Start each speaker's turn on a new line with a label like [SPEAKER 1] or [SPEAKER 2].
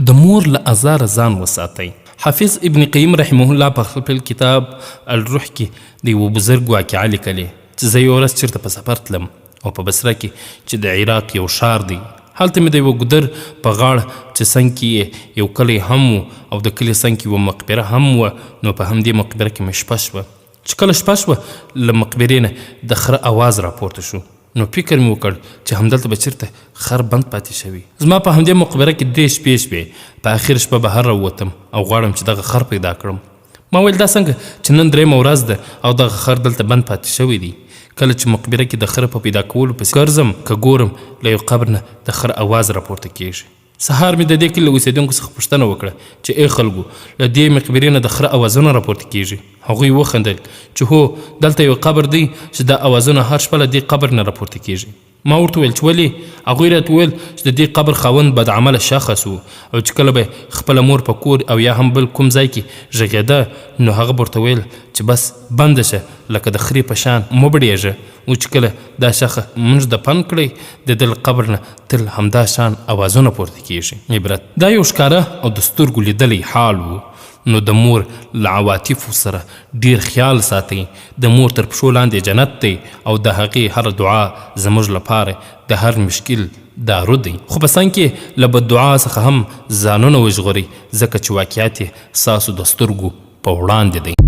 [SPEAKER 1] د مور له ازاره ځان وساتئ. حافظ ابن قیم رحمه الله په خپل کتاب الروح کې د یوه بزرګ واقعه لیکلې چې زه یوه ورځ چېرته په سفر تلم او په بصره کې چې د عراق یو ښار دی، هلته مې د یوه ګودر په غاړه چې څنګ کې یو کلی هم و او د کلي څنګ کې یوه مقبره هم وه، نو په همدې مقبره کې مې شپه شوه. چې کله شپه شوه له مقبرې نه د خره اواز راپورته شو، نو فکر مې وکړ چې همدلته به چېرته خر بند پاتې شوي. زما په همدې مقبره کې 3 شپې شوې. په آخر شپه بهر راووتم او غواړم چې دغه خر پیدا کړم. ما ویل دا څنګه چې نن 3مه ورځ ده او دغه خر دلته بند پاتې شوی دی. کله چې مقبره کې د خره په پیدا کولو پسې ګرځم که ګورم له یو قبر نه د خر اواز راپورته کېږي. سهار مې د دې کلي له اوسېدونکو څخه پوښتنه وکړه چې ای خلکو، له دې مقبرې نه د خره اوازونه راپورته کېږي؟ هغوی وخندل چې هو، دلته یو قبر دی چې دا اوازونه هر شپه له دې قبر نه راپورته کېږي. ما ورته وویل چې ولې؟ هغوی راته وویل چې د دې قبر خاوند بدعمله شخص و او چې کله به خپله مور په کور او یا هم بل کوم ځای کې غږېده نو هغه به ورته ویل چې بس بنده شه، لکه د خرې په شان مه بړېږه. او چې کله دا شخه مونږ دفن کړی د ده له قبر نه تل همدا شان اوازونه پورته کېږي. عبرت دا یو ښکاره او د سترګو لیدلی حال و. نو د مور له عواطفو سره ډیر خیال ساتئ. د مور تر پښو لاندې جنت دی او د هغې هر دعا زموږ لپاره د هر مشکل دارو دی. خو په څنګ کې له بد دعا څخه هم ځانونه وژغورئ، ځکه چې واقعیت یې ستاسو د سترګو په وړاندې دی.